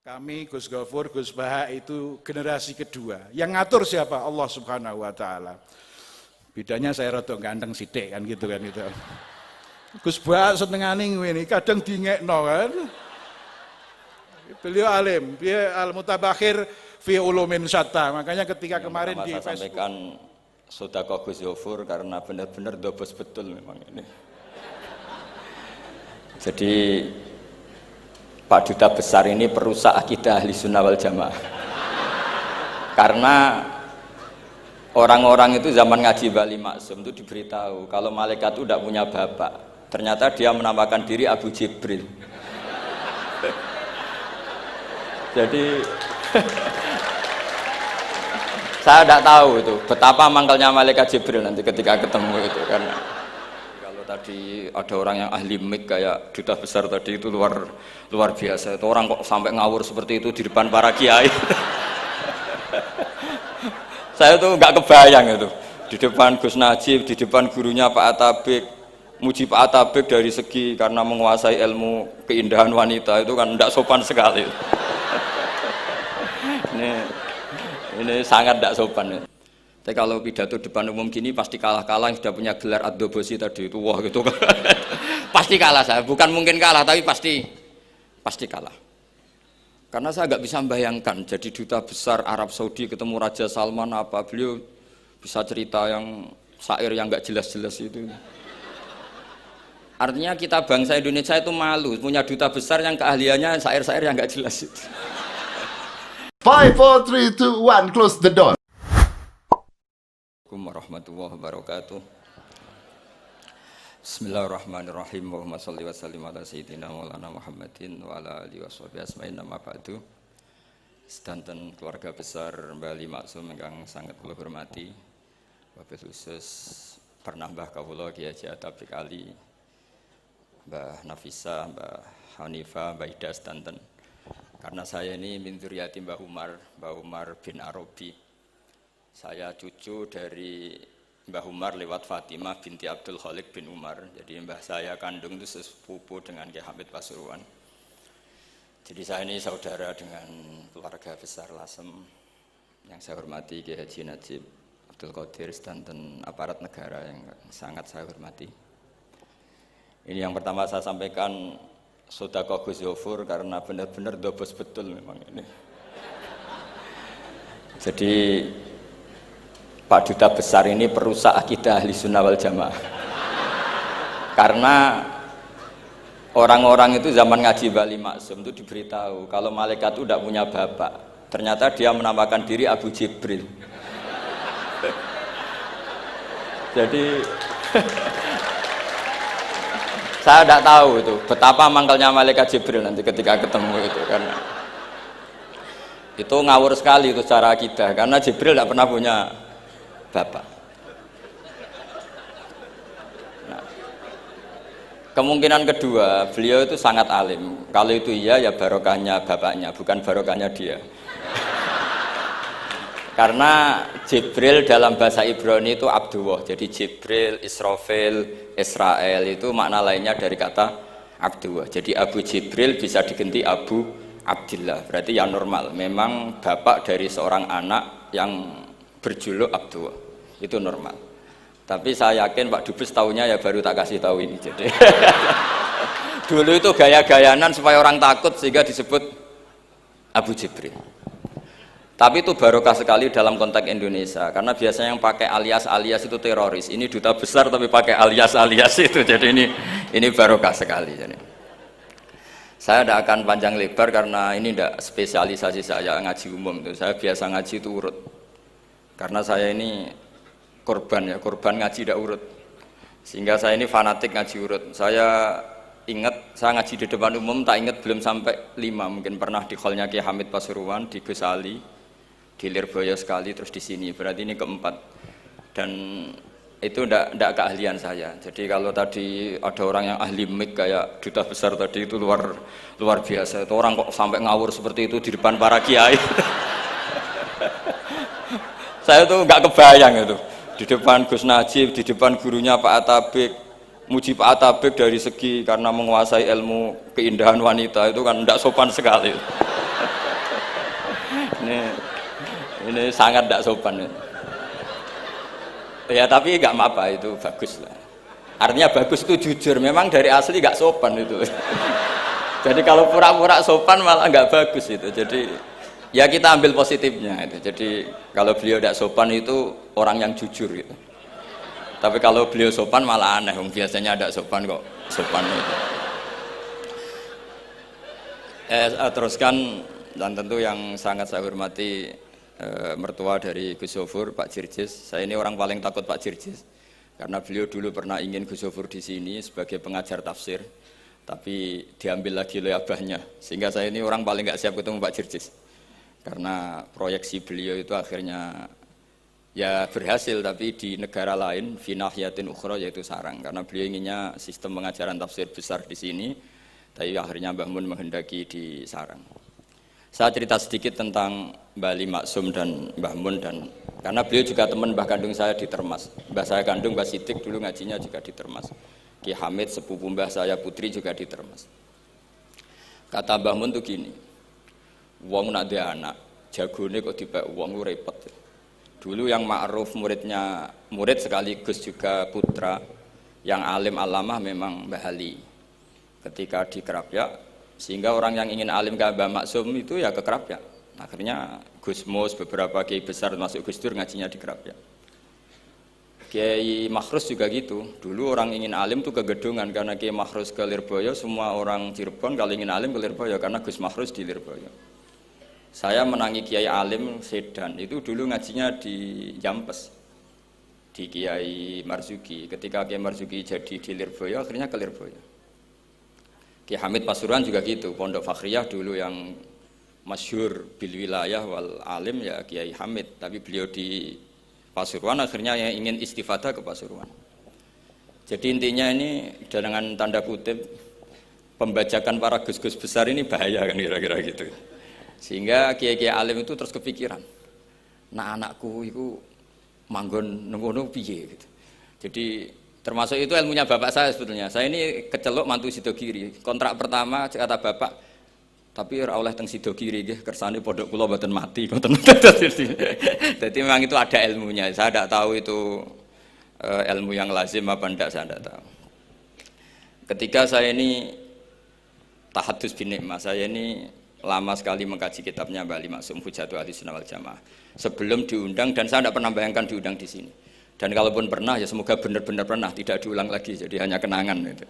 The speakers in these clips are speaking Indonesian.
Kami Gus Gofur, Gus Baha itu generasi kedua. Yang ngatur siapa? Allah Subhanahu wa taala. Bedanya saya rada ganteng sithik kan gitu kan itu. Gus Baha senengane ngene, kadang dingekno kan. Beliau alim, dia al-mutabakhir fi ulumin syatta. Makanya ketika kemarin di Facebook sampaikan sedekah Gus Gofur karena benar-benar dobos betul memang ini. Jadi Pak Duta Besar ini perusak akidah Ahli Sunnah wal Jamaah. Karena orang-orang itu zaman ngaji Bali Maksum itu diberitahu kalau malaikat itu tidak punya bapak. Ternyata dia menamakan diri Abu Jibril. Jadi saya tidak tahu itu betapa mangkalnya malaikat Jibril nanti ketika ketemu itu kan. Tadi ada orang yang ahli mik kayak Duta Besar tadi itu luar biasa. Itu orang kok sampai ngawur seperti itu di depan para kiai. Saya tuh nggak kebayang itu di depan Gus Najib, di depan gurunya Pak Atabik, muji Pak Atabik dari segi karena menguasai ilmu keindahan wanita itu kan tidak sopan sekali. Ini sangat tidak sopan. Ya. Tapi kalau pidato depan umum gini pasti kalah-kalah yang sudah punya gelar ad-dobosi tadi itu wah gitu kan. Pasti kalah saya, bukan mungkin kalah tapi pasti kalah. Karena saya nggak bisa membayangkan jadi duta besar Arab Saudi ketemu Raja Salman apa beliau bisa cerita yang syair yang nggak jelas-jelas itu. Artinya kita bangsa Indonesia itu malu punya duta besar yang keahliannya syair-syair yang nggak jelas itu. 5, 4, 3, 2, 1, close the door. Assalamualaikum warahmatullahi wabarakatuh. Bismillahirrahmanirrahim. Allahumma sholli wa sallim ala sayyidina Maulana Muhammadin wa ala alihi washabihi asma'in nama ba'du. Sedanten keluarga besar Bali Maksum yang sangat kula hormati. Wabil khusus pernah Mbah kawula Kiai Haji Atabik Ali, Mbah Nafisa, Mbah Hanifah, Mbah Ida sedanten. Karena saya ini min dzurriyyati Mbah Umar bin Arabi. Saya cucu dari Mbah Umar lewat Fatimah binti Abdul Khalik bin Umar. Jadi mbah saya kandung itu sepupu dengan Kiai Hamid Pasuruan. Jadi saya ini saudara dengan keluarga besar Lasem yang saya hormati Kiai Haji Najib Abdul Qadir dan aparat negara yang sangat saya hormati. Ini yang pertama saya sampaikan sedekah Gus Gofur karena benar-benar dobos betul memang ini. Jadi Pak Duta Besar ini perusak akidah Ahli Sunnah wal Jamaah. Karena orang-orang itu zaman ngaji Bali Maksum itu diberitahu kalau malaikat itu tidak punya bapak. Ternyata dia menamakan diri Abu Jibril. Jadi saya tidak tahu itu betapa mangkalnya malaikat Jibril nanti ketika ketemu itu kan. Itu ngawur sekali itu secara akidah karena Jibril tidak pernah punya bapak. Nah, kemungkinan kedua, beliau itu sangat alim. Kalau itu iya, ya barokahnya bapaknya, bukan barokahnya dia. Karena Jibril dalam bahasa Ibrani itu Abdullah. Jadi Jibril, Israfil, Israel itu makna lainnya dari kata Abdullah. Jadi Abu Jibril bisa diganti Abu Abdillah. Berarti yang normal. Memang bapak dari seorang anak yang berjuluk Abdullah itu normal. Tapi saya yakin Pak Dubes tahunya ya baru tak kasih tahu ini. Jadi dulu itu gaya-gayanan supaya orang takut sehingga disebut Abu Jibril. Tapi itu barokah sekali dalam konteks Indonesia karena biasanya yang pakai alias-alias itu teroris. Ini duta besar tapi pakai alias-alias itu. Jadi ini barokah sekali. Jadi saya tidak akan panjang lebar karena ini tidak spesialisasi saya ngaji umum. Saya biasa ngaji itu urut. Karena saya ini korban ngaji tidak urut. Sehingga saya ini fanatik ngaji urut. Saya ingat, saya ngaji di depan umum tak ingat belum sampai 5. Mungkin pernah di hallnya Kiai Hamid Pasuruan, di Gus Ali, di Lirboyo sekali, terus di sini. Berarti ini keempat. Dan itu tidak keahlian saya. Jadi kalau tadi ada orang yang ahli mik kayak Duta Besar tadi itu luar biasa. Itu orang kok sampai ngawur seperti itu di depan para kiai. Saya tuh nggak kebayang itu di depan Gus Najib, di depan gurunya Pak Atabik, muji Pak Atabik dari segi karena menguasai ilmu keindahan wanita itu kan tidak sopan sekali. Ini sangat tidak sopan. Ya tapi nggak apa-apa, itu bagus lah. Artinya bagus itu jujur, memang dari asli nggak sopan itu. Jadi kalau pura-pura sopan malah nggak bagus itu. Jadi ya kita ambil positifnya itu. Jadi kalau beliau tidak sopan itu orang yang jujur gitu. Tapi kalau beliau sopan malah aneh. Biasanya tidak sopan kok sopan itu. Teruskan, dan tentu yang sangat saya hormati mertua dari Gus Zofur, Pak Jirjis. Saya ini orang paling takut Pak Jirjis karena beliau dulu pernah ingin Gus Zofur di sini sebagai pengajar tafsir, tapi diambil lagi oleh abahnya, sehingga saya ini orang paling nggak siap ketemu Pak Jirjis karena proyeksi beliau itu akhirnya ya berhasil, tapi di negara lain, finahyatin ukhra, yaitu sarang, karena beliau inginnya sistem pengajaran tafsir besar di sini, tapi akhirnya Mbah Mun menghendaki di sarang. Saya cerita sedikit tentang Mbah Ali Maksum dan Mbah Mun, dan karena beliau juga teman Mbah kandung saya di Termas. Mbah saya kandung Mbah Sidik dulu ngajinya juga di Termas. Ki Hamid sepupu Mbah saya putri juga di Termas. Kata Mbah Mun tuh gini, wong nak dia anak jagone kok dibak wong lu repot. Dulu yang ma'ruf murid sekaligus juga putra yang alim alamah memang Mbah Ali. Ketika di Kerapyak, sehingga orang yang ingin alim ke Mbah Maksum itu ya ke Kerapyak. Akhirnya Gus Mus, beberapa kiai besar termasuk Gus Dur ngajinya di Kerapyak. Kiai Makhrus juga gitu. Dulu orang ingin alim tuh ke Gedungan, karena Kiai Makhrus ke Lirboyo, semua orang Cirebon kalau ingin alim ke Lirboyo karena Gus Makhrus di Lirboyo. Saya menangi Kiai alim Sedan, itu dulu ngajinya di Jampes, di Kiai Marzuki. Ketika Kiai Marzuki jadi di Lirboyo, akhirnya ke Lirboyo. Kiai Hamid Pasuruan juga gitu, Pondok Fakhriyah dulu yang masyhur bil wilayah wal alim ya Kiai Hamid, tapi beliau di Pasuruan akhirnya yang ingin istifadah ke Pasuruan. Jadi intinya ini dengan tanda kutip pembajakan para gus-gus besar ini bahaya kan kira-kira gitu. Sehingga kiai-kiai alim itu terus kepikiran, nah anakku itu manggon nunggu piye gitu. Jadi termasuk itu ilmunya bapak saya sebetulnya. Saya ini kecelok mantu Sidogiri. Kontrak pertama kata bapak, tapi ora oleh teng Sidogiri nggih, kersane pondok kula mboten mati. Jadi memang itu ada ilmunya. Saya tidak tahu itu ilmu yang lazim apa enggak, saya tidak tahu. Ketika saya ini tahadus bin nikmah, saya ini lama sekali mengkaji kitabnya Mbah Ali Maksum Hujatul Ahlussunnah wal Jamaah. Sebelum diundang, dan saya tidak pernah bayangkan diundang di sini. Dan kalaupun pernah, ya semoga benar-benar pernah, tidak diulang lagi, jadi hanya kenangan gitu.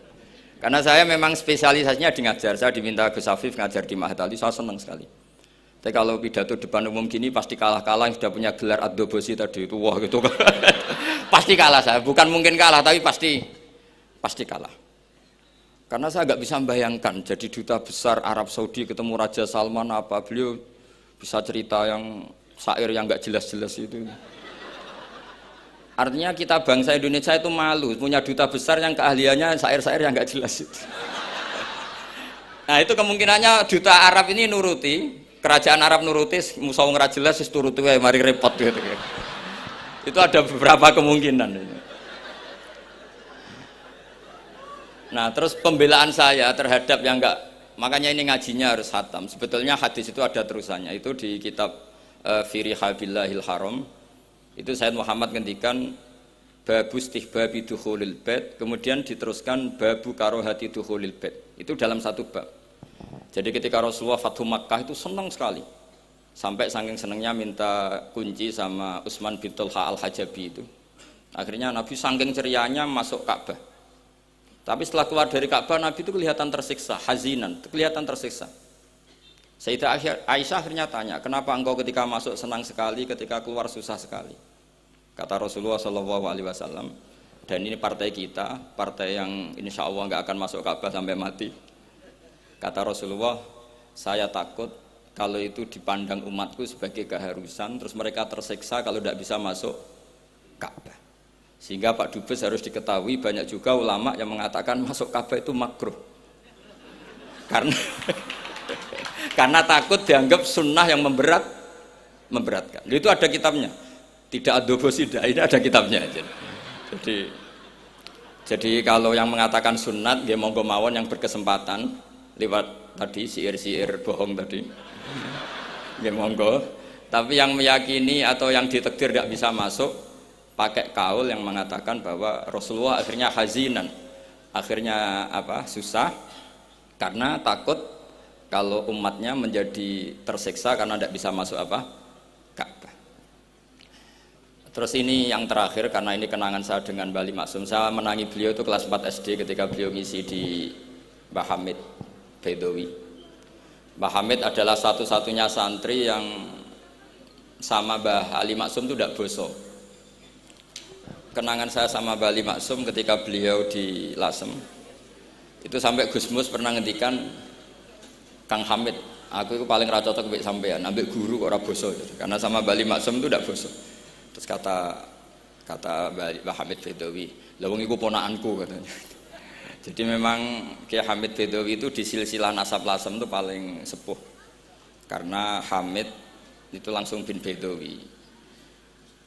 Karena saya memang spesialisasinya di ngajar, saya diminta Gus Afif ngajar di Mahat Ali, saya senang sekali. Tapi kalau pidato depan umum gini pasti kalah-kalah, yang sudah punya gelar Ad-Dobosi tadi itu, wah gitu. Pasti kalah saya, bukan mungkin kalah, tapi pasti kalah. Karena saya nggak bisa membayangkan, jadi duta besar Arab Saudi ketemu Raja Salman apa, beliau bisa cerita yang syair yang nggak jelas-jelas itu. Artinya kita bangsa Indonesia itu malu punya duta besar yang keahliannya syair-syair yang nggak jelas itu. Nah itu kemungkinannya duta Arab ini nuruti, kerajaan Arab nuruti, musuh nggak jelas is turuti mari repot gitu. Itu ada beberapa kemungkinan. Nah terus pembelaan saya terhadap yang nggak, makanya ini ngajinya harus khatam. Sebetulnya hadis itu ada terusannya, itu di kitab Fi Rihabillahil Haram. Itu Sayyid Muhammad ngendikan babu istihbabi dukhulil bait, kemudian diteruskan babu karohati dukhulil bait. Itu dalam satu bab. Jadi ketika Rasulullah Fathu Makkah itu senang sekali, sampai saking senangnya minta kunci sama Utsman bin Talha al-Hajabi itu. Akhirnya Nabi saking cerianya masuk Ka'bah. Tapi setelah keluar dari Ka'bah, Nabi itu kelihatan tersiksa, hazinan, kelihatan tersiksa. Sayyidah Aisyah akhirnya tanya, kenapa engkau ketika masuk senang sekali, ketika keluar susah sekali? Kata Rasulullah SAW, dan ini partai kita, partai yang insya Allah nggak akan masuk Ka'bah sampai mati. Kata Rasulullah, saya takut kalau itu dipandang umatku sebagai keharusan, terus mereka tersiksa kalau tidak bisa masuk Ka'bah. Sehingga Pak Dubes harus diketahui, banyak juga ulama yang mengatakan masuk Ka'bah itu makruh. Karena takut dianggap sunnah yang memberatkan. Itu ada kitabnya, tidak Ad-Dobosi, ini ada kitabnya. Jadi kalau yang mengatakan sunat, ya monggo mawon yang berkesempatan lewat tadi siir-siir bohong tadi, ya monggo. Tapi yang meyakini atau yang ditakdir tidak bisa masuk pakai kaul yang mengatakan bahwa Rasulullah akhirnya hazinan, akhirnya susah karena takut kalau umatnya menjadi tersiksa karena tidak bisa masuk Ka'bah. Terus ini yang terakhir karena ini kenangan saya dengan Mbah Ali Maksum. Saya menangi beliau itu kelas 4 SD ketika beliau ngisi di Mbah Hamid Bedowi. Mbah Hamid adalah satu-satunya santri yang sama Mbah Ali Maksum itu tidak bosok. Kenangan saya sama Mbah Ali Maksum ketika beliau di Lasem itu sampai Gus Mus pernah ngendikan, Kang Hamid, aku itu paling ra cocok mbek sampean, ambek guru kok ora bosok. Karena sama Mbah Ali Maksum itu tidak bosok. Terus kata Mbah Hamid Bedowi, lha wong iku ponakanku katanya. Jadi memang Kiai Hamid Bedowi itu di silsilah nasab Lasem itu paling sepuh. Karena Hamid itu langsung bin Bedowi.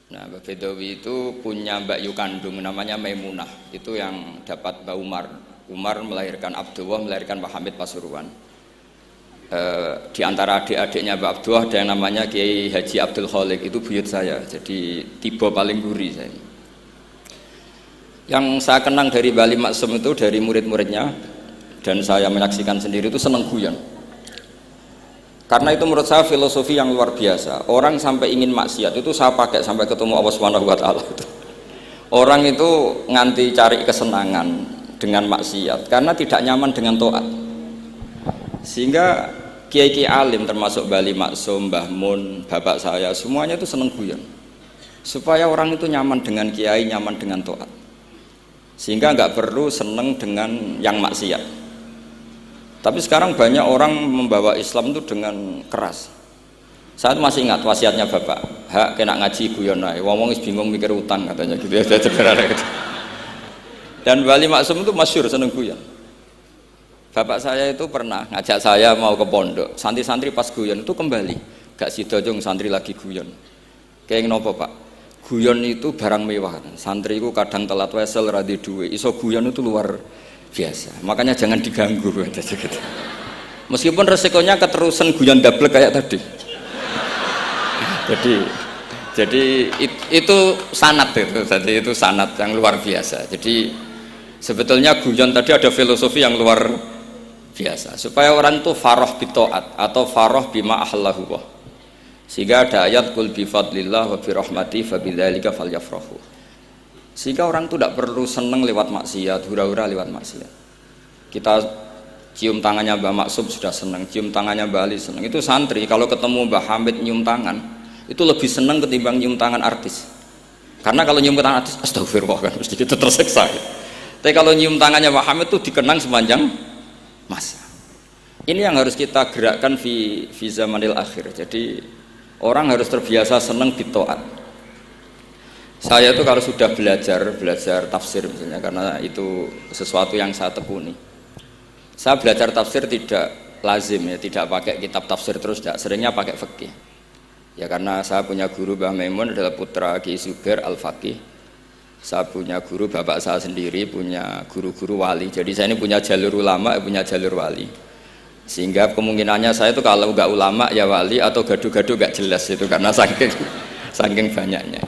Nah, Mbak Bedowi itu punya Mbak Yu kandung namanya Maimunah. Itu yang dapat Mbak Umar. Umar melahirkan Abdullah, melahirkan Mbah Hamid Pasuruan. Di antara adik-adiknya Mbak Abdullah ada yang namanya Kiai Haji Abdul Khalik, itu buyut saya, jadi tiba paling guri saya. Yang saya kenang dari Mbah Ali Maksum itu dari murid-muridnya dan saya menyaksikan sendiri itu seneng guyon. Karena itu menurut saya filosofi yang luar biasa. Orang sampai ingin maksiat itu saya pakai sampai ketemu Allah Subhanahu wa taala itu. Orang itu nganti cari kesenangan dengan maksiat karena tidak nyaman dengan taat. Sehingga kiai-kiai alim termasuk Mbah Ali Maksum, Mbah Mun, bapak saya semuanya itu seneng guyon supaya orang itu nyaman dengan kiai, nyaman dengan taat, sehingga nggak perlu seneng dengan yang maksiat. Tapi sekarang banyak orang membawa Islam itu dengan keras. Saya masih ingat wasiatnya bapak, hak kena ngaji guyon ae, wong wis bingung mikir utang katanya gitu ya. Dan Mbah Ali Maksum itu masyhur seneng guyon. Bapak saya itu pernah ngajak saya mau ke pondok, santri-santri pas guyon itu kembali, gak sida jong santri lagi guyon. Kayak ngopo Pak? Guyon itu barang mewah. Santri itu kadang telat wesel radhi duwe, iso guyon itu luar biasa. Makanya jangan diganggu gitu. Meskipun resikonya keterusan guyon double kayak tadi. Jadi itu sanad itu, jadi itu sanad yang luar biasa. Jadi sebetulnya guyon tadi ada filosofi yang luar biasa supaya orang itu farah bitaat atau farah bima ahlahu, sehingga ada ayat qul bi fadlillah wa bi rahmati fa bidzalika falyafrahu, sehingga orang itu tidak perlu seneng lewat maksiat, hura-hura lewat maksiat. Kita cium tangannya Mbah Maksum sudah seneng, cium tangannya Mbah Ali seneng. Itu santri kalau ketemu Mbah Hamid nyium tangan itu lebih seneng ketimbang nyium tangan artis, karena kalau nyium tangan artis astagfirullah kan mesti kita tersiksa. Tapi kalau nyium tangannya Mbah Hamid itu dikenang sepanjang masa. Ini yang harus kita gerakkan fi zamanil akhir. Jadi orang harus terbiasa senang bitaat. Saya itu kalau sudah belajar tafsir misalnya, karena itu sesuatu yang saya tekuni. Saya belajar tafsir tidak lazim ya, tidak pakai kitab tafsir terus, tidak, seringnya pakai fikih. Ya karena saya punya guru Mbah Maimun adalah putra Ki Zubair Al-Faqih. Saya punya guru, bapak saya sendiri punya guru-guru wali. Jadi saya ini punya jalur ulama, punya jalur wali. Sehingga kemungkinannya saya itu kalau nggak ulama ya wali, atau gaduh-gaduh nggak jelas itu karena saking banyaknya.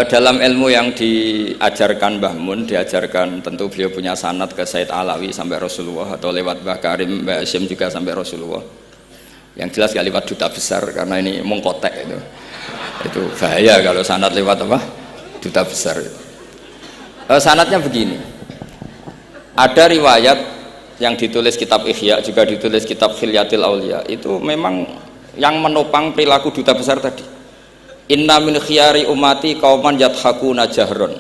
Dalam ilmu yang diajarkan Mbah Mun, diajarkan tentu beliau punya sanad ke Said Alawi sampai Rasulullah, atau lewat Mbah Karim, Mbah Hasyim juga sampai Rasulullah. Yang jelas nggak lewat duta besar karena ini mengkotek itu bahaya kalau sanad lewat apa? Duta besar. Sanadnya begini, ada riwayat yang ditulis kitab Ihya, juga ditulis kitab Khilyatil Aulia, itu memang yang menopang perilaku duta besar tadi. Inna min khiyari umati qauman yadhakuna jahron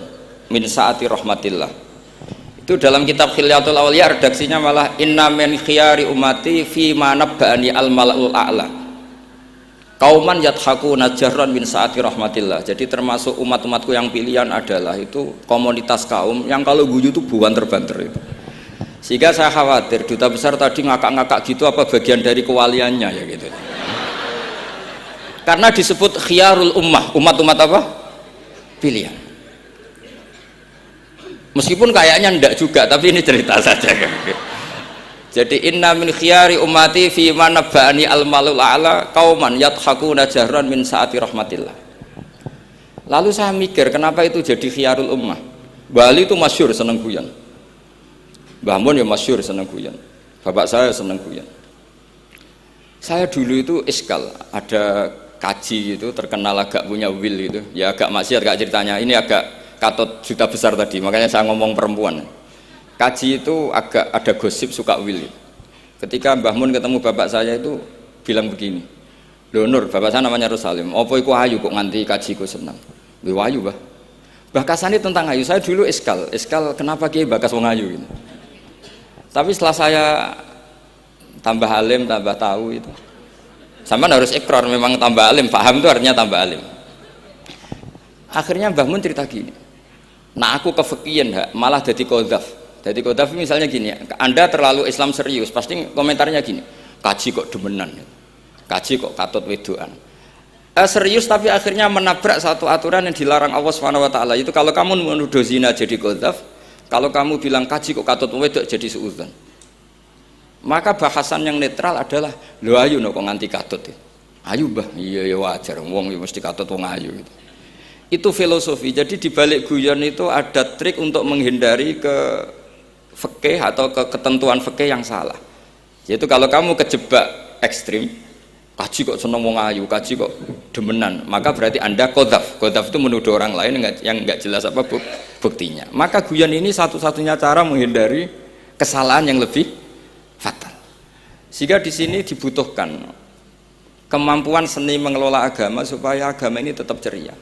min saati rahmatillah. Itu dalam kitab Khilyatul Aulia redaksinya malah inna min khiyari umati fi ma nabba'ani al malaul a'la kauman yadhakuna jahran min saati rahmatillah. Jadi termasuk umat-umatku yang pilihan adalah itu komunitas kaum yang kalau guyu itu buan terbanter itu. Sehingga saya khawatir duta besar tadi ngakak-ngakak gitu apa bagian dari kewaliannya ya gitu. Karena disebut khiyarul ummah, umat-umat apa? Pilihan. Meskipun kayaknya enggak juga, tapi ini cerita saja kan. Jadi inna min khiyari ummati fi man nabba'ani al-malul a'la qauman yadhakuna jahran min saati rahmatillah. Lalu saya mikir kenapa itu jadi khiyarul ummah. Mbah Ali itu masyhur seneng guyon. Mbah Mun ya masyhur seneng guyon. Bapak saya seneng guyon. Saya dulu itu iskal, ada kaji itu terkenal agak punya will itu. Ya agak maksiat agak ceritanya. Ini agak katut juta besar tadi, makanya saya ngomong perempuan. Kaji itu agak ada gosip suka will. Ketika Mbah Mun ketemu bapak saya itu bilang begini, "Lho Nur, bapak saya namanya Rosalim. Apa iku ayu kok nganti kajiku senang?" "Lho ayu, Mbah." Bahkasane tentang ayu, saya dulu iskal kenapa Kiai bakas wong ayu gitu. Tapi setelah saya tambah alim, tambah tahu itu. Sama harus ikrar memang tambah alim, paham itu artinya tambah alim. Akhirnya Mbah Mun cerita gini. Nah aku kefikian malah jadi qadzaf. Jadi qadzaf misalnya gini, Anda terlalu Islam serius, pasti komentarnya gini, kaji kok demenan, kaji kok katut wedoan. Serius tapi akhirnya menabrak satu aturan yang dilarang Allah SWT. Itu kalau kamu menuduh zina jadi qadzaf, kalau kamu bilang kaji kok katut wedok jadi suudzon. Maka bahasan yang netral adalah, lo ayu no kok nganti katut ya. Ayu Mbah, iya ya wajar, wong mesti katut wong ayu gitu. Itu filosofi. Jadi di balik guyon itu ada trik untuk menghindari ke fikih atau ke ketentuan fikih yang salah. Yaitu kalau kamu kejebak ekstrim, kaji kok seneng wong ayu, kaji kok demenan, maka berarti Anda qadzaf. Qadzaf itu menuduh orang lain yang enggak jelas apa buktinya. Maka guyon ini satu-satunya cara menghindari kesalahan yang lebih fatal. Sehingga di sini dibutuhkan kemampuan seni mengelola agama supaya agama ini tetap ceria.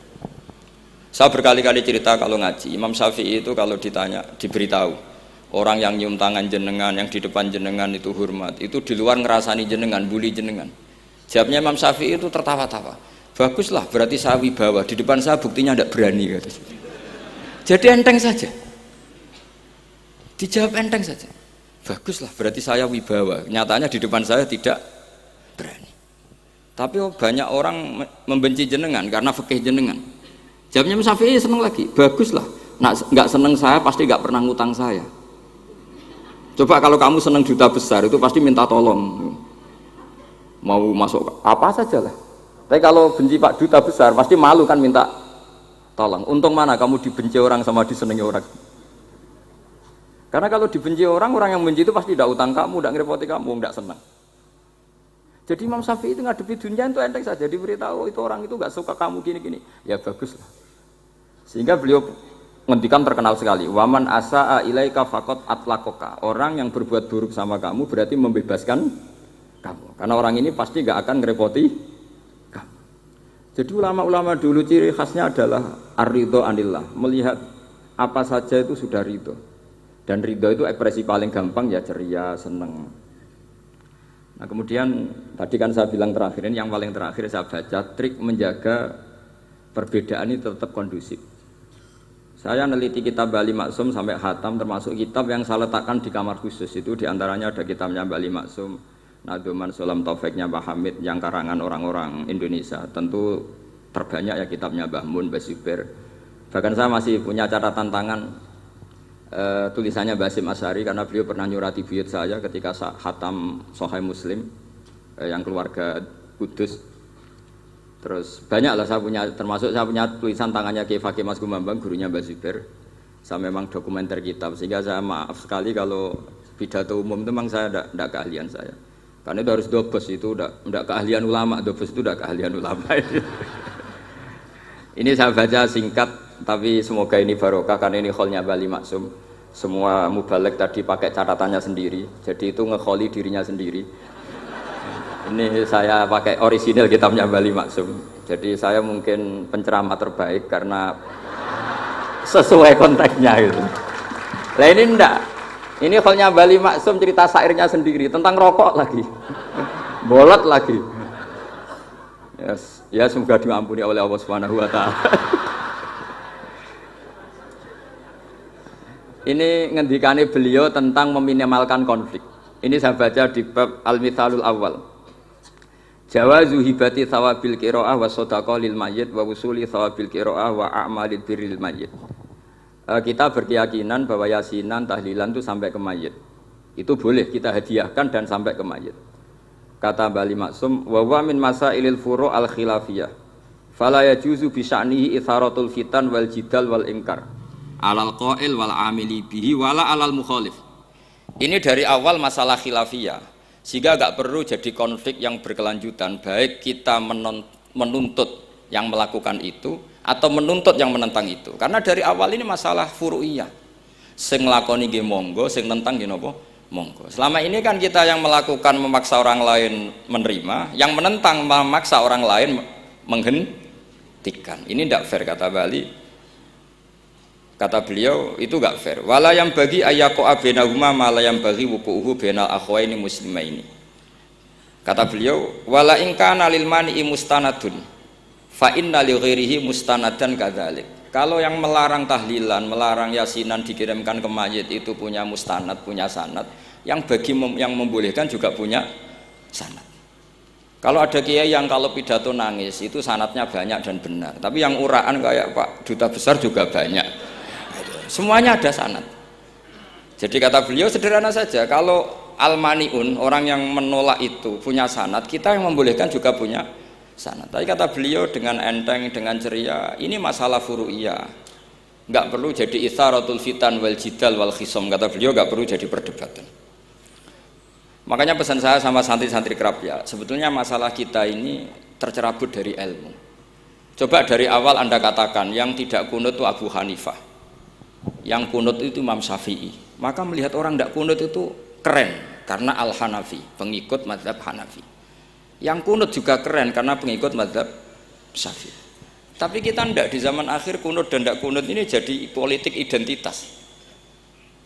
Saya berkali-kali cerita kalau ngaji, Imam Syafi'i itu kalau ditanya, diberitahu orang yang nyium tangan jenengan, yang di depan jenengan itu hormat, itu di luar ngerasani jenengan, bully jenengan. Jawabnya Imam Syafi'i itu tertawa-tawa. Baguslah, berarti saya wibawa, di depan saya buktinya tidak berani. Kata. Jadi enteng saja. Dijawab enteng saja. Baguslah, berarti saya wibawa. Nyatanya di depan saya tidak berani. Tapi banyak orang membenci jenengan karena fikih jenengan. Jawabnya Imam Syafi'i seneng lagi. Baguslah, nggak seneng saya pasti nggak pernah ngutang saya. Coba kalau kamu seneng juta besar itu pasti minta tolong. Mau masuk apa saja lah. Tapi kalau benci Pak duta besar pasti malu kan minta tolong. Untung mana kamu dibenci orang sama disenengi orang. Karena kalau dibenci orang yang benci itu pasti tidak utang kamu, tidak ngerepoti kamu, tidak senang. Jadi Imam Syafi'i itu ngadepi dunia itu enteng saja, diberitahu itu orang itu nggak suka kamu gini-gini. Ya bagus lah. Sehingga beliau ngendikan terkenal sekali, waman asaa ilaika faqat atlaqaka. Orang yang berbuat buruk sama kamu berarti membebaskan kamu. Karena orang ini pasti nggak akan ngerepoti kamu. Jadi ulama-ulama dulu ciri khasnya adalah ar-ridho anillah, melihat apa saja itu sudah ridho. Dan ridho itu ekspresi paling gampang ya ceria, seneng. Nah kemudian tadi kan saya bilang terakhir ini yang paling terakhir saya baca trik menjaga perbedaan ini tetap kondusif. Saya neliti kitab Bali Maksum sampai khatam, termasuk kitab yang saya letakkan di kamar khusus itu diantaranya ada kitabnya Bali Maksum, Naduman Sulam Taufiknya Mbah Hamid yang karangan orang-orang Indonesia. Tentu terbanyak ya kitabnya Mbah Mun, Mbah Zubair. Bahkan saya masih punya catatan tangan tulisannya Basim Asyari karena beliau pernah nyurati buyut saya ketika khatam Sahih Muslim yang keluarga Kudus. Terus banyak lah saya punya, termasuk saya punya tulisan tangannya Kiai Fakih Mas Gumambang, gurunya Mbah Zubair. Saya memang dokumenter kitab, sehingga saya maaf sekali kalau pidato umum itu memang saya tidak keahlian saya. Karena itu harus dobes, itu tidak keahlian ulama, dobes itu tidak keahlian ulama. Ini saya baca singkat, tapi semoga ini barokah karena ini kholnya Bali Maksum. Semua mubalek tadi pakai catatannya sendiri, jadi itu ngekholi dirinya sendiri. Ini saya pakai orisinal kitabnya Bali Maksum. Jadi saya mungkin penceramah terbaik karena sesuai konteksnya itu. Nah ini enggak. Ini kholnya Bali Maksum cerita syairnya sendiri tentang rokok lagi. Bolot lagi. Yes. Ya semoga diampuni oleh Allah Subhanahu wa taala. Ini ngendikane beliau tentang meminimalkan konflik. Ini saya baca di bab Al-Mithalul Awal. Jawazu hibati thawabil qiraah wa shadaqah lil mayyit wa wusuli thawabil qiraah wa a'malid birril mayyit. Kita berkeyakinan bahwa yasinan, tahlilan itu sampai ke mayit. Itu boleh kita hadiahkan dan sampai ke mayit. Kata Bali Maksum, wa wa min masailil furu' al khilafiyah. Fala yajuzu bi sya'nihi itharatul fitan wal jidal wal ingkar. Alal qail wal amili bihi wala alal mukhalif. Ini dari awal masalah khilafiyah. Sehingga enggak perlu jadi konflik yang berkelanjutan, baik kita menuntut yang melakukan itu atau menuntut yang menentang itu. Karena dari awal ini masalah furu'iyah. Sing nglakoni nggih monggo, sing nentang nggih napa? Monggo. Selama ini kan kita yang melakukan memaksa orang lain menerima, yang menentang memaksa orang lain menghentikan. Ini tidak fair kata Bali. Kata beliau itu enggak fair. Wala yang bagi ayaqa bainahuma ma la yang bagi wuquhu bainal akhwaini muslimaini. Kata beliau, wala in kana lil mani'i mustanadun fa inna li ghairihi mustanadan kadzalik. Kalau yang melarang tahlilan, melarang yasinan dikirimkan ke mayit itu punya mustanad, punya sanad, yang bagi yang membolehkan juga punya sanad. Kalau ada kiai yang kalau pidato nangis itu sanadnya banyak dan benar, tapi yang uraan kayak Pak Duta Besar juga banyak. Semuanya ada sanad. Jadi kata beliau sederhana saja, kalau al-maniun, orang yang menolak itu punya sanad, kita yang membolehkan juga punya sanad. Tapi kata beliau dengan enteng, dengan ceria, ini masalah furu'iyah, nggak perlu jadi itsaratul fitan wal jidal wal khisom. Kata beliau nggak perlu jadi perdebatan. Makanya pesan saya sama santri-santri kerap ya, sebetulnya masalah kita ini tercerabut dari ilmu. Coba dari awal Anda katakan yang tidak kunut itu Abu Hanifah, yang kunut itu Imam Syafi'i, maka melihat orang tidak kunut itu keren karena Al-Hanafi, pengikut mazhab Hanafi. Yang kunut juga keren karena pengikut mazhab Syafi'i. Tapi kita tidak, di zaman akhir kunut dan tidak kunut ini jadi politik identitas.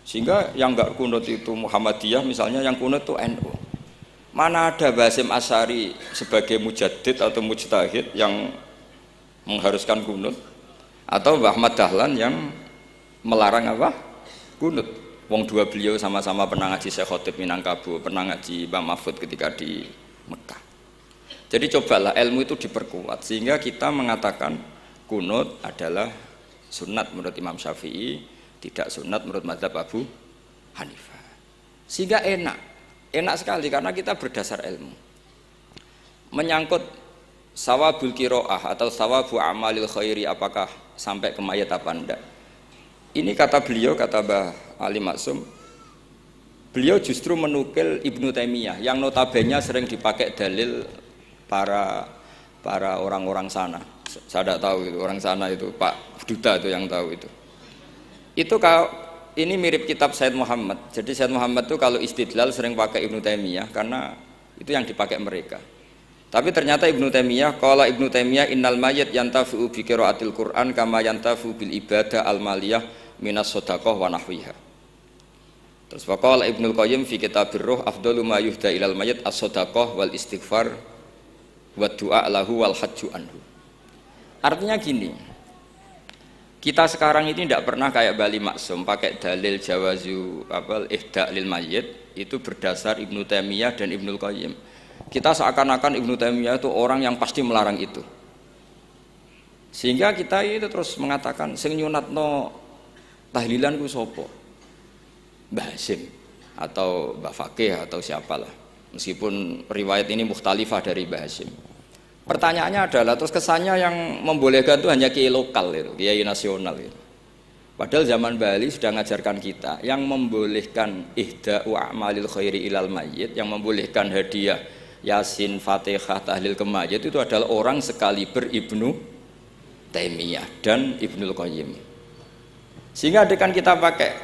Sehingga yang enggak kunut itu Muhammadiyah misalnya, yang kunut itu NU. Mana ada Basim Asy'ari sebagai mujaddid atau mujtahid yang mengharuskan kunut, atau Mbah Ahmad Dahlan yang melarang apa? Kunut. Wong dua beliau sama-sama pernah ngaji Syekh Khotib Minangkabau, pernah ngaji Mbah Mahfud ketika di Mekah. Jadi cobalah ilmu itu diperkuat sehingga kita mengatakan kunut adalah sunat menurut Imam Syafi'i, tidak sunat menurut mazhab Abu Hanifah. Sehingga enak sekali karena kita berdasar ilmu. Menyangkut sawabul qiraah atau sawabu amalil khairi, apakah sampai ke mayat apa enggak? Ini kata beliau, kata Mbah Ali Maksum, beliau justru menukil Ibnu Taimiyah yang notabene sering dipakai dalil para orang-orang sana. Saya tidak tahu itu orang sana itu, Pak Duta itu yang tahu itu. Itu kalau ini mirip kitab Said Muhammad. Jadi Said Muhammad itu kalau istidlal sering pakai Ibnu Taimiyah karena itu yang dipakai mereka. Tapi ternyata Ibnu Taimiyah, qala Ibnu Taimiyah innal mayyit yantafi'u bi qiraatil Qur'an kama yantafi'u bil ibadah al maliyah minas shadaqah wa nahwiha. Terus faqala Ibnu Qayyim fi kitabir ruh afdalu ma yuhda ilal mayyit as-shadaqah wal istighfar wa du'a lahu wal hajju anhu. Artinya gini, kita sekarang ini tidak pernah kayak Bali Maksum pakai dalil jawazu ihda lil mayyit itu berdasar Ibnu Taimiyah dan Ibnu Qayyim. Kita seakan-akan Ibnu Taimiyah itu orang yang pasti melarang itu. Sehingga kita itu terus mengatakan sing nyunatno tahlilan ku sapa? Mbah Hasim atau Mbah Fakih atau siapalah. Meskipun riwayat ini mukhtalifah dari Mbah Hasim. Pertanyaannya adalah terus kesannya yang membolehkan itu hanya kiai lokal itu, kiai nasional itu. Padahal zaman Bali sudah mengajarkan kita yang membolehkan ihda'u a'malil khairi ilal mayyit, yang membolehkan hadiah Yasin, Fatihah, tahlil ke mayit itu adalah orang sekaliber Ibnu Taimiyah dan Ibnul Qayyim. Sehingga dengan kita pakai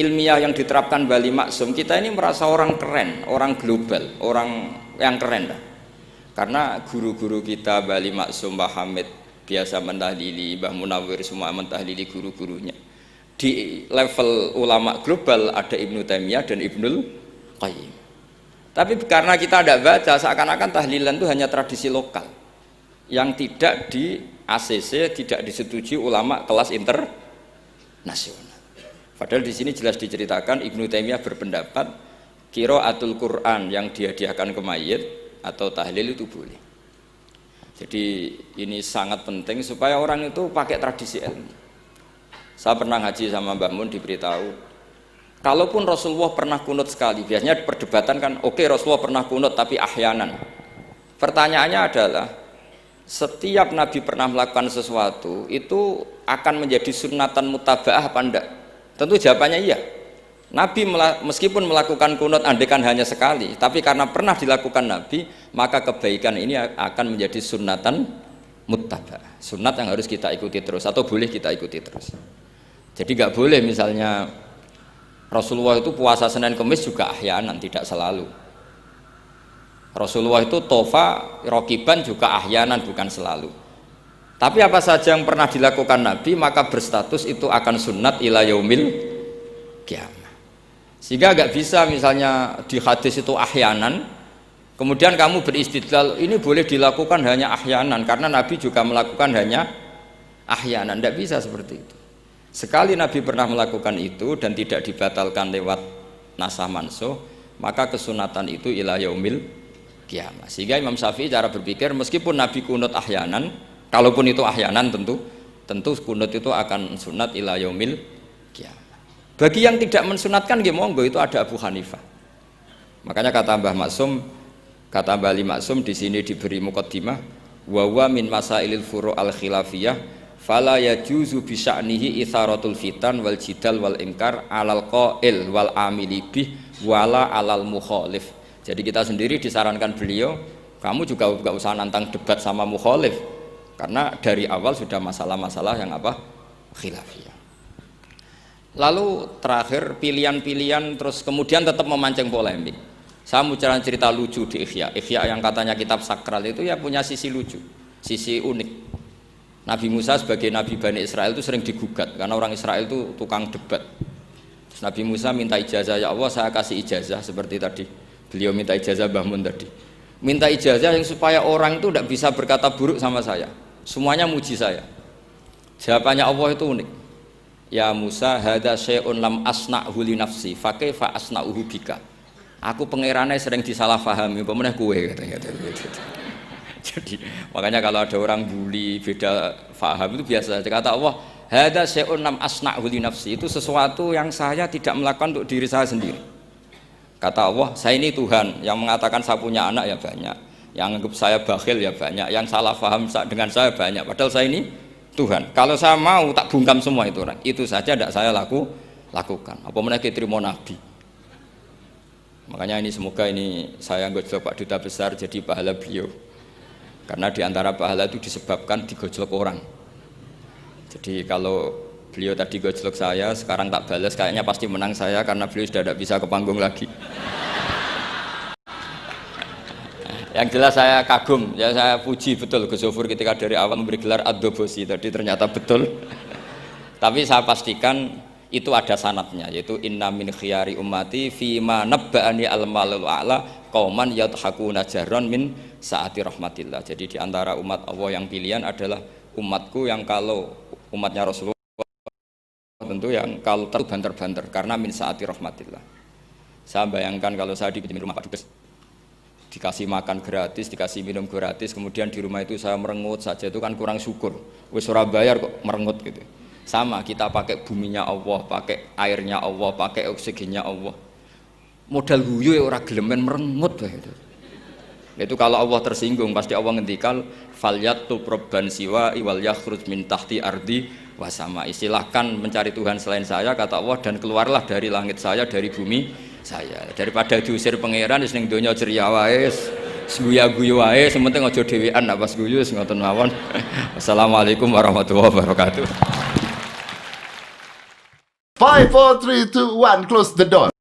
ilmiah yang diterapkan Bali Maksum, kita ini merasa orang keren, orang global, orang yang keren dah. Karena guru-guru kita Bali Maksum, Mbah Hamid biasa mentahlili, Mbah Munawir semua mentahlili guru-gurunya. Di level ulama global ada Ibnu Taimiyah dan Ibnul Qayyim. Tapi karena kita tidak baca, seakan-akan tahlilan itu hanya tradisi lokal yang tidak di ACC, tidak disetujui ulama kelas internasional. Padahal di sini jelas diceritakan Ibnu Taimiyah berpendapat qiraatul Quran yang dihadiahkan ke mayit atau tahlil itu boleh. Jadi ini sangat penting supaya orang itu pakai tradisi ilmu. Saya pernah ngaji sama Mbah Mun, diberitahu Kalaupun Rasulullah pernah kunut sekali, biasanya perdebatan kan, oke, Rasulullah pernah kunut tapi ahyanan. Pertanyaannya adalah, setiap Nabi pernah melakukan sesuatu itu akan menjadi sunnatan mutaba'ah apa enggak? Tentu jawabannya iya. Nabi meskipun melakukan kunut andekan hanya sekali, tapi karena pernah dilakukan Nabi, maka kebaikan ini akan menjadi sunnatan mutaba'ah, sunnat yang harus kita ikuti terus atau boleh kita ikuti terus. Jadi nggak boleh misalnya Rasulullah itu puasa Senin Kemis juga ahyanan, tidak selalu. Rasulullah itu tofa rokiban juga ahyanan, bukan selalu. Tapi apa saja yang pernah dilakukan Nabi maka berstatus itu akan sunnat ila yaumil qiyamah. Sehingga nggak bisa misalnya di hadis itu ahyanan, kemudian kamu beristidlal ini boleh dilakukan hanya ahyanan karena Nabi juga melakukan hanya ahyanan. Tidak bisa seperti itu. Sekali Nabi pernah melakukan itu dan tidak dibatalkan lewat nasah mansuh, maka kesunatan itu ila yaumil qiyamah. Sehingga Imam Syafi'i cara berpikir meskipun Nabi kunut ahyanan, kalaupun itu ahyanan tentu kunut itu akan sunat ila yaumil qiyamah. Bagi yang tidak mensunatkan nggih monggo, itu ada Abu Hanifah. Makanya kata Mbah Maksum, kata Mbah Ali Maksum di sini diberi muqaddimah, wa huwa min masailil furu' al khilafiyah fala yajuzu bi sya'nihi itharatul fitan wal jidal wal inkar alal qail wal amili bih wala alal mukhalif. Jadi kita sendiri disarankan beliau, kamu juga enggak usah nantang debat sama mukhalif karena dari awal sudah masalah-masalah yang apa? Khilafiyah. Lalu terakhir pilihan-pilihan terus kemudian tetap memancing polemik. Saya mau cerita lucu di Ihya. Ihya yang katanya kitab sakral itu ya punya sisi lucu, sisi unik. Nabi Musa sebagai Nabi Bani Israel itu sering digugat karena orang Israel itu tukang debat. Terus Nabi Musa minta ijazah, ya Allah saya kasih ijazah seperti tadi. Beliau minta ijazah Mbah Mun tadi. Minta ijazah yang supaya orang itu tidak bisa berkata buruk sama saya. Semuanya muji saya. Jawabannya Allah itu unik. Ya Musa, hadza syai'un lam asna'hu li nafsi, fa kaifa asna'uhu bika. Aku pangerane sering disalahpahami, apa meneh kowe katanya. Jadi makanya kalau ada orang bully beda faham itu biasa saja. Kata Allah, hadza syai'un lam asna'hu li nafsi, itu sesuatu yang saya tidak melakukan untuk diri saya sendiri. Kata Allah, saya ini Tuhan, yang mengatakan saya punya anak ya banyak, yang anggap saya bakhil ya banyak, yang salah paham dengan saya banyak, padahal saya ini Tuhan. Kalau saya mau tak bungkam semua itu orang, itu saja tidak saya lakukan. Apa meneh terima Nabi. Makanya ini semoga ini saya gojlok Pak Duta Besar jadi pahala beliau. Karena diantara pahala itu disebabkan digojlok orang. Jadi kalau beliau tadi gojlok saya, sekarang tak balas, kayaknya pasti menang saya karena beliau sudah tidak bisa ke panggung lagi. Yang jelas saya kagum, ya saya puji betul Gus Zofur ketika dari awal memberi gelar Ad-Dobosi tadi ternyata betul. Tapi saya pastikan itu ada sanadnya, yaitu inna min khiyari ummati fima nabba'ani al-malul a'la qauman yadhakuna jarran min saati rahmatillah. Jadi diantara umat Allah yang pilihan adalah umatku yang kalau umatnya Rasulullah tentu yang kalau banter-banter karena min saati rahmatillah. Saya bayangkan kalau saya di rumah Pak Dubes dikasih makan gratis, dikasih minum gratis, kemudian di rumah itu saya merengut saja, itu kan kurang syukur. Wis ora bayar kok merengut gitu. Sama kita pakai buminya Allah, pakai airnya Allah, pakai oksigennya Allah. Modal guyu ya ora gelemen merengut gitu. Itu kalau Allah tersinggung pasti Allah ngendikan falyatul robban siwa wal yakhruj min tahti ardi wasama. Silahkan mencari Tuhan selain saya kata Allah dan keluarlah dari langit saya, dari bumi saya. Daripada diusir pangeran wis ning donya ceria wae, guyu wae, sementing aja dhewean nak pas guyu wis ngoten mawon. Wassalamualaikum warahmatullahi wabarakatuh. 5, 4, 3, 2, 1, close the door.